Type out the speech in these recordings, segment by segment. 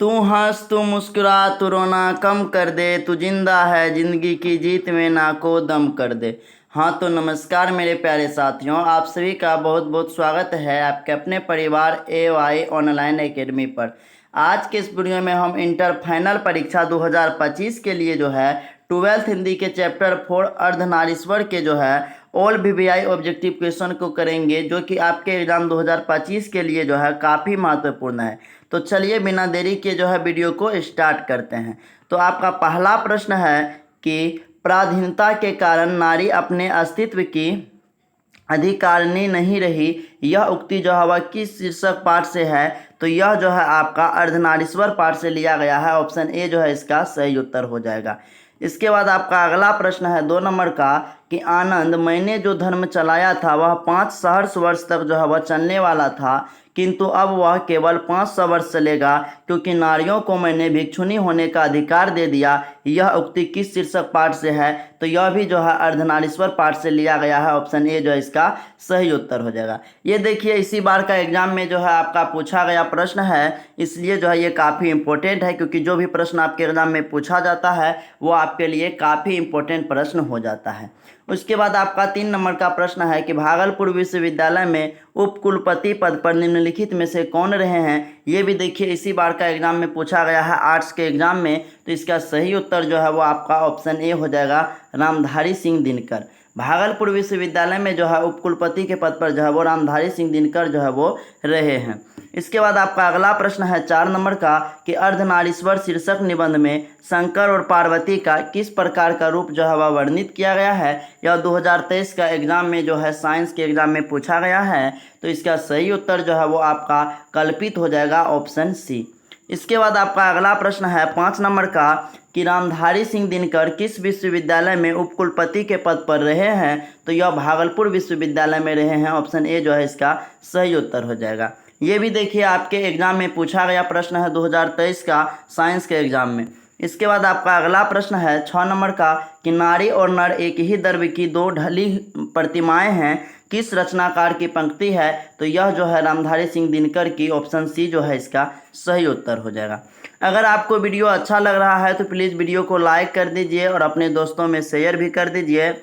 तू हंस तू मुस्कुरा तू रोना कम कर दे, तू जिंदा है जिंदगी की जीत में ना को दम कर दे। हाँ तो नमस्कार मेरे प्यारे साथियों, आप सभी का बहुत बहुत स्वागत है आपके अपने परिवार AY ऑनलाइन एकेडमी पर। आज के इस वीडियो में हम इंटर फाइनल परीक्षा 2025 के लिए जो है 12th हिंदी के चैप्टर 4 अर्धनारीश्वर के जो है ऑल VVI ऑब्जेक्टिव क्वेश्चन को करेंगे, जो कि आपके एग्जाम 2025 के लिए जो है काफ़ी महत्वपूर्ण है। तो चलिए बिना देरी के जो है वीडियो को स्टार्ट करते हैं। तो आपका पहला प्रश्न है कि पराधीनता के कारण नारी अपने अस्तित्व की अधिकारिणी नहीं रही, यह उक्ति जो है वह किस शीर्षक पाठ से है? तो यह जो है आपका अर्धनारीश्वर पाठ से लिया गया है। ऑप्शन ए जो है इसका सही उत्तर हो जाएगा। इसके बाद आपका अगला प्रश्न है 2 नंबर का कि आनंद मैंने जो धर्म चलाया था वह 5 सहस्र वर्ष तक जो है वह चलने वाला था, किंतु अब वह केवल 500 वर्ष चलेगा, क्योंकि नारियों को मैंने भिक्षुणी होने का अधिकार दे दिया। यह उक्ति किस शीर्षक पाठ से है? तो यह भी जो है अर्धनारीश्वर पाठ से लिया गया है। ऑप्शन ए जो है इसका सही उत्तर हो जाएगा। ये देखिए इसी बार का एग्जाम में जो है आपका पूछा गया प्रश्न है, इसलिए जो है ये काफ़ी इंपॉर्टेंट है, क्योंकि जो भी प्रश्न आपके एग्जाम में पूछा जाता है वो आपके लिए काफ़ी इंपॉर्टेंट प्रश्न हो जाता है। उसके बाद आपका 3 नंबर का प्रश्न है कि भागलपुर विश्वविद्यालय में उप कुलपति पद पर निम्नलिखित में से कौन रहे हैं? ये भी देखिए इसी बार का एग्जाम में पूछा गया है आर्ट्स के एग्जाम में। तो इसका सही उत्तर जो है वो आपका ऑप्शन ए हो जाएगा, रामधारी सिंह दिनकर। भागलपुर विश्वविद्यालय में जो है उप कुलपति के पद पर जो है वो रामधारी सिंह दिनकर जो है वो रहे हैं। इसके बाद आपका अगला प्रश्न है 4 नंबर का कि अर्धनारीश्वर शीर्षक निबंध में शंकर और पार्वती का किस प्रकार का रूप जो है वह वर्णित किया गया है? यह 2023 का एग्जाम में जो है साइंस के एग्जाम में पूछा गया है। तो इसका सही उत्तर जो है वो आपका कल्पित हो जाएगा, ऑप्शन सी। इसके बाद आपका अगला प्रश्न है 5 नंबर का कि रामधारी सिंह दिनकर किस विश्वविद्यालय में उपकुलपति के पद पर रहे हैं? तो यह भागलपुर विश्वविद्यालय में रहे हैं। ऑप्शन ए जो है इसका सही उत्तर हो जाएगा। ये भी देखिए आपके एग्जाम में पूछा गया प्रश्न है 2023 का साइंस के एग्जाम में। इसके बाद आपका अगला प्रश्न है 6 नंबर का कि नारी और नर एक ही द्रव्य की 2 ढली प्रतिमाएं हैं, किस रचनाकार की पंक्ति है? तो यह जो है रामधारी सिंह दिनकर की। ऑप्शन सी जो है इसका सही उत्तर हो जाएगा। अगर आपको वीडियो अच्छा लग रहा है तो प्लीज़ वीडियो को लाइक कर दीजिए और अपने दोस्तों में शेयर भी कर दीजिए,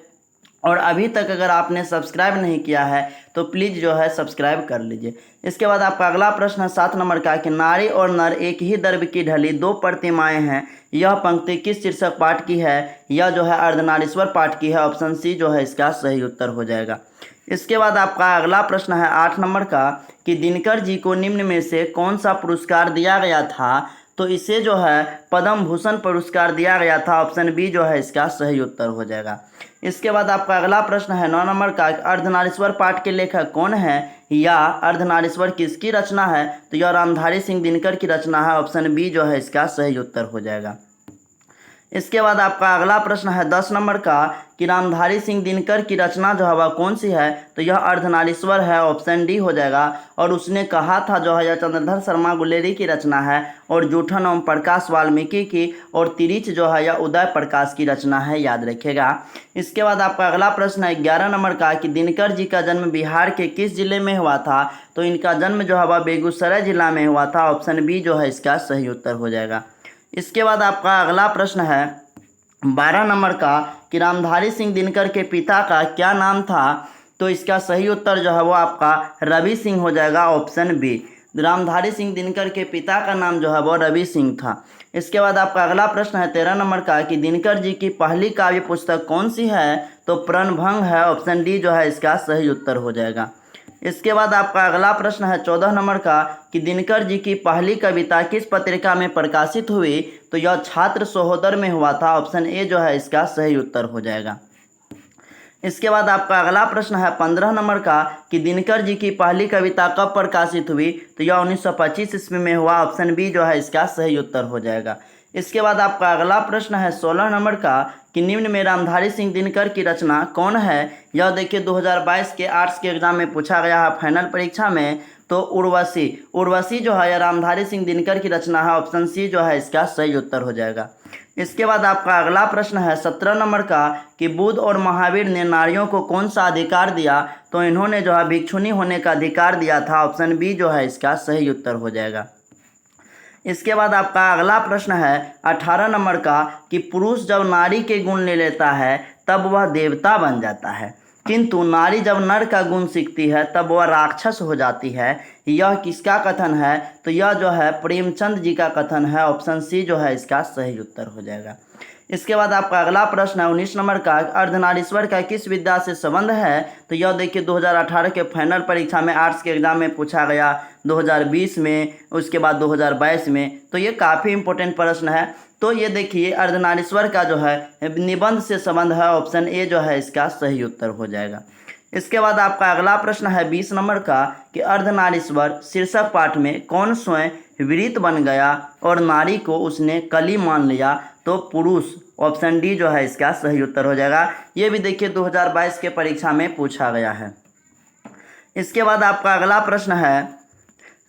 और अभी तक अगर आपने सब्सक्राइब नहीं किया है तो प्लीज़ जो है सब्सक्राइब कर लीजिए। इसके बाद आपका अगला प्रश्न है 7 नंबर का कि नारी और नर एक ही द्रव्य की ढली 2 प्रतिमाएं हैं, यह पंक्ति किस शीर्षक पाठ की है? यह जो है अर्धनारीश्वर पाठ की है। ऑप्शन सी जो है इसका सही उत्तर हो जाएगा। इसके बाद आपका अगला प्रश्न है 8 नंबर का कि दिनकर जी को निम्न में से कौन सा पुरस्कार दिया गया था? तो इसे जो है पद्म भूषण पुरस्कार दिया गया था। ऑप्शन बी जो है इसका सही उत्तर हो जाएगा। इसके बाद आपका अगला प्रश्न है 9 नंबर का अर्धनारीश्वर पाठ के लेखक कौन है या अर्धनारीश्वर किसकी रचना है? तो यह रामधारी सिंह दिनकर की रचना है। ऑप्शन बी जो है इसका सही उत्तर हो जाएगा। इसके बाद आपका अगला प्रश्न है 10 नंबर का कि रामधारी सिंह दिनकर की रचना जो है वह कौन सी है? तो यह अर्धनारीश्वर है। ऑप्शन डी हो जाएगा। और उसने कहा था जो है यह चंद्रधर शर्मा गुलेरी की रचना है, और जूठन ओम प्रकाश वाल्मीकि की, और तिरिच जो है यह उदय प्रकाश की रचना है, याद रखिएगा। इसके बाद आपका अगला प्रश्न है 11 नंबर का कि दिनकर जी का जन्म बिहार के किस जिले में हुआ था? तो इनका जन्म जो है वह बेगूसराय जिला में हुआ था। ऑप्शन बी जो है इसका सही उत्तर हो जाएगा। इसके बाद आपका अगला प्रश्न है 12 नंबर का कि रामधारी सिंह दिनकर के पिता का क्या नाम था? तो इसका सही उत्तर जो है वो आपका रवि सिंह हो जाएगा। ऑप्शन बी, रामधारी सिंह दिनकर के पिता का नाम जो है वो रवि सिंह था। इसके बाद आपका अगला प्रश्न है 13 नंबर का कि दिनकर जी की पहली काव्य पुस्तक कौन सी है? तो प्रणभंग है। ऑप्शन डी जो है इसका सही उत्तर हो जाएगा। इसके बाद आपका अगला प्रश्न है 14 नंबर का कि दिनकर जी की पहली कविता किस पत्रिका में प्रकाशित हुई? तो यह छात्र सहोदर में हुआ था। ऑप्शन ए जो है इसका सही उत्तर हो जाएगा। इसके बाद आपका अगला प्रश्न है 15 नंबर का कि दिनकर जी की पहली कविता कब प्रकाशित हुई? तो यह 1925 ईस्वी में हुआ। ऑप्शन बी जो है इसका सही उत्तर हो जाएगा। इसके बाद आपका अगला प्रश्न है 16 नंबर का कि निम्न में रामधारी सिंह दिनकर की रचना कौन है? यह देखिए 2022 के आर्ट्स के एग्जाम में पूछा गया है फाइनल परीक्षा में। तो उर्वशी, उर्वशी जो है यह रामधारी सिंह दिनकर की रचना है। ऑप्शन सी जो है इसका सही उत्तर हो जाएगा। इसके बाद आपका अगला प्रश्न है 17 नंबर का कि बुद्ध और महावीर ने नारियों को कौन सा अधिकार दिया? तो इन्होंने जो है भिक्षुणी होने का अधिकार दिया था। ऑप्शन बी जो है इसका सही उत्तर हो जाएगा। इसके बाद आपका अगला प्रश्न है 18 नंबर का कि पुरुष जब नारी के गुण ले लेता है तब वह देवता बन जाता है, किंतु नारी जब नर का गुण सीखती है तब वह राक्षस हो जाती है। यह किसका कथन है? तो यह जो है प्रेमचंद जी का कथन है। ऑप्शन सी जो है इसका सही उत्तर हो जाएगा। इसके बाद आपका अगला प्रश्न है 19 नंबर का, अर्धनारीश्वर का किस विद्या से संबंध है? तो यह देखिए 2018 के फाइनल परीक्षा में आर्ट्स के एग्जाम में पूछा गया, 2020 में, उसके बाद 2022 में, तो ये काफ़ी इंपॉर्टेंट प्रश्न है। तो ये देखिए अर्धनारीश्वर का जो है निबंध से संबंध है। ऑप्शन ए जो है इसका सही उत्तर हो जाएगा। इसके बाद आपका अगला प्रश्न है 20 नंबर का कि अर्धनारीश्वर शीर्षक पाठ में कौन स्वयं विदित बन गया और नारी को उसने कली मान लिया? तो पुरुष। ऑप्शन डी जो है इसका सही उत्तर हो जाएगा। ये भी देखिए 2022 के परीक्षा में पूछा गया है। इसके बाद आपका अगला प्रश्न है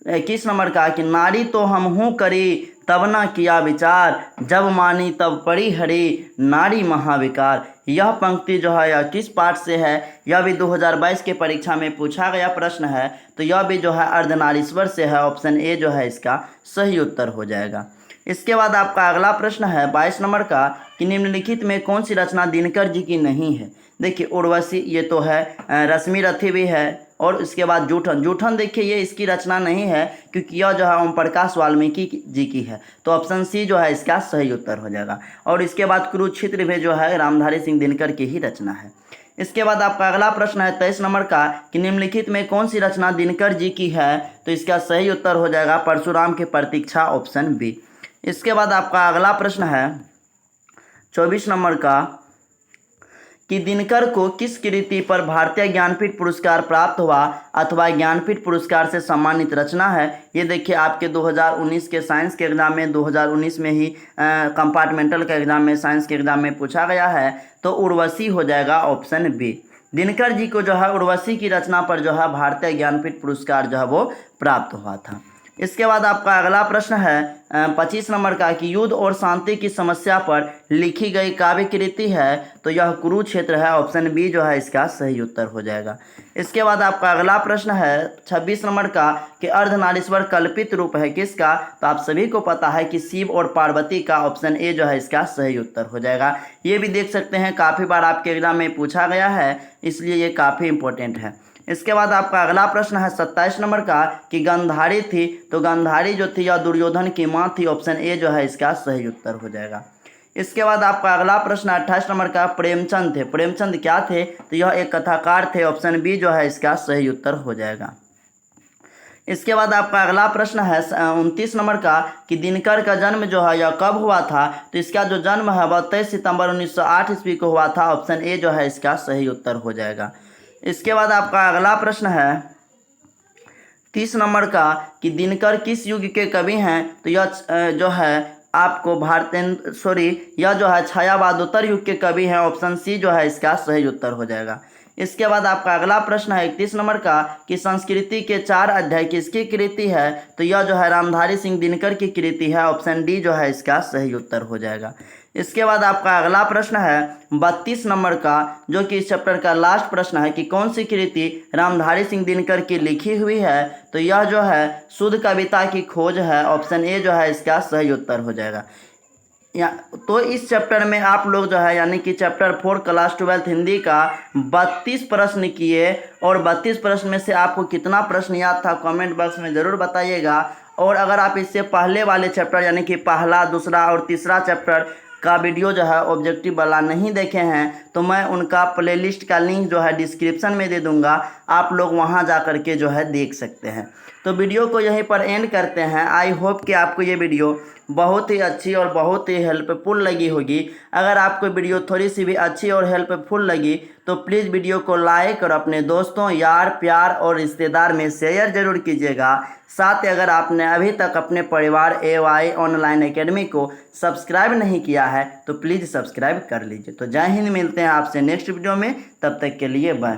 21 नंबर का कि नारी तो हम हूँ करी तब न किया विचार, जब मानी तब पड़ी हरी नारी महाविकार। यह पंक्ति जो है यह किस पाठ से है? यह भी 2022 के परीक्षा में पूछा गया प्रश्न है। तो यह भी जो है अर्धनारीश्वर से है। ऑप्शन ए जो है इसका सही उत्तर हो जाएगा। इसके बाद आपका अगला प्रश्न है 22 नंबर का कि निम्नलिखित में कौन सी रचना दिनकर जी की नहीं है? देखिए उर्वशी ये तो है, रश्मि रथी भी है, और इसके बाद जूठन। जूठन देखिए ये इसकी रचना नहीं है क्योंकि यह जो है ओम प्रकाश वाल्मीकि जी की है। तो ऑप्शन सी जो है इसका सही उत्तर हो जाएगा। और इसके बाद कुरुक्षेत्र भी जो है रामधारी सिंह दिनकर की ही रचना है। इसके बाद आपका अगला प्रश्न है 23 नंबर का कि निम्नलिखित में कौन सी रचना दिनकर जी की है? तो इसका सही उत्तर हो जाएगा परशुराम की प्रतीक्षा। Option B. इसके बाद आपका अगला प्रश्न है 24 नंबर का कि दिनकर को किस कृति पर भारतीय ज्ञानपीठ पुरस्कार प्राप्त हुआ अथवा ज्ञानपीठ पुरस्कार से सम्मानित रचना है? ये देखिए आपके 2019 के साइंस के एग्जाम में, 2019 में ही कंपार्टमेंटल के एग्जाम में, साइंस के एग्जाम में पूछा गया है। तो उर्वशी हो जाएगा। Option B. दिनकर जी को जो है उर्वशी की रचना पर जो है भारतीय ज्ञानपीठ पुरस्कार जो है वो प्राप्त हुआ था। इसके बाद आपका अगला प्रश्न है 25 नंबर का कि युद्ध और शांति की समस्या पर लिखी गई काव्य कृति है? तो यह कुरुक्षेत्र है। ऑप्शन बी जो है इसका सही उत्तर हो जाएगा। इसके बाद आपका अगला प्रश्न है 26 नंबर का कि अर्धनारीश्वर कल्पित रूप है किसका? तो आप सभी को पता है कि शिव और पार्वती का। ऑप्शन ए जो है इसका सही उत्तर हो जाएगा। ये भी देख सकते हैं काफ़ी बार आपके एग्जाम में पूछा गया है, इसलिए ये काफ़ी इंपॉर्टेंट है। इसके बाद आपका अगला प्रश्न है 27 नंबर का कि गांधारी थी, तो गांधारी जो थी यह दुर्योधन की मां थी। ऑप्शन ए जो है इसका सही उत्तर हो जाएगा। इसके बाद आपका अगला प्रश्न 28 नंबर का प्रेमचंद थे। प्रेमचंद क्या थे? तो यह एक कथाकार थे। ऑप्शन बी जो है इसका सही उत्तर हो जाएगा। इसके बाद आपका अगला प्रश्न है 29 नंबर का कि दिनकर का जन्म जो है यह कब हुआ था? तो इसका जो जन्म है वह 23 सितंबर 1908 ईस्वी को हुआ था। ऑप्शन ए जो है इसका सही उत्तर हो जाएगा। इसके बाद आपका अगला प्रश्न है 30 नंबर का कि दिनकर किस युग के कवि हैं? तो यह जो है आपको यह जो है छायावादोत्तर युग के कवि हैं। ऑप्शन सी जो है इसका सही उत्तर हो जाएगा। इसके बाद आपका अगला प्रश्न है 31 नंबर का कि संस्कृति के 4 अध्याय किसकी कृति है? तो यह जो है रामधारी सिंह दिनकर की कृति है। ऑप्शन डी जो है इसका सही उत्तर हो जाएगा। इसके बाद आपका अगला प्रश्न है 32 नंबर का, जो कि इस चैप्टर का लास्ट प्रश्न है कि कौन सी कृति रामधारी सिंह दिनकर की लिखी हुई है? तो यह जो है शुद्ध कविता की खोज है। ऑप्शन ए जो है इसका सही उत्तर हो जाएगा। तो इस चैप्टर में आप लोग जो है यानी कि चैप्टर 4 क्लास 12 हिंदी का 32 प्रश्न किए, और 32 प्रश्न में से आपको कितना प्रश्न याद था कमेंट बॉक्स में ज़रूर बताइएगा। और अगर आप इससे पहले वाले चैप्टर यानी कि पहला, दूसरा और तीसरा चैप्टर का वीडियो जो है ऑब्जेक्टिव वाला नहीं देखे हैं तो मैं उनका प्लेलिस्ट का लिंक जो है डिस्क्रिप्शन में दे दूंगा, आप लोग वहां जा कर के जो है देख सकते हैं। तो वीडियो को यहीं पर एंड करते हैं। आई होप कि आपको ये वीडियो बहुत ही अच्छी और बहुत ही हेल्पफुल लगी होगी। अगर आपको वीडियो थोड़ी सी भी अच्छी और हेल्पफुल लगी तो प्लीज़ वीडियो को लाइक और अपने दोस्तों, यार, प्यार और रिश्तेदार में शेयर जरूर कीजिएगा। साथ ही अगर आपने अभी तक अपने परिवार AY ऑनलाइन एकेडमी को सब्सक्राइब नहीं किया है तो प्लीज़ सब्सक्राइब कर लीजिए। तो जय हिंद, मिलते हैं आपसे नेक्स्ट वीडियो में, तब तक के लिए बाय।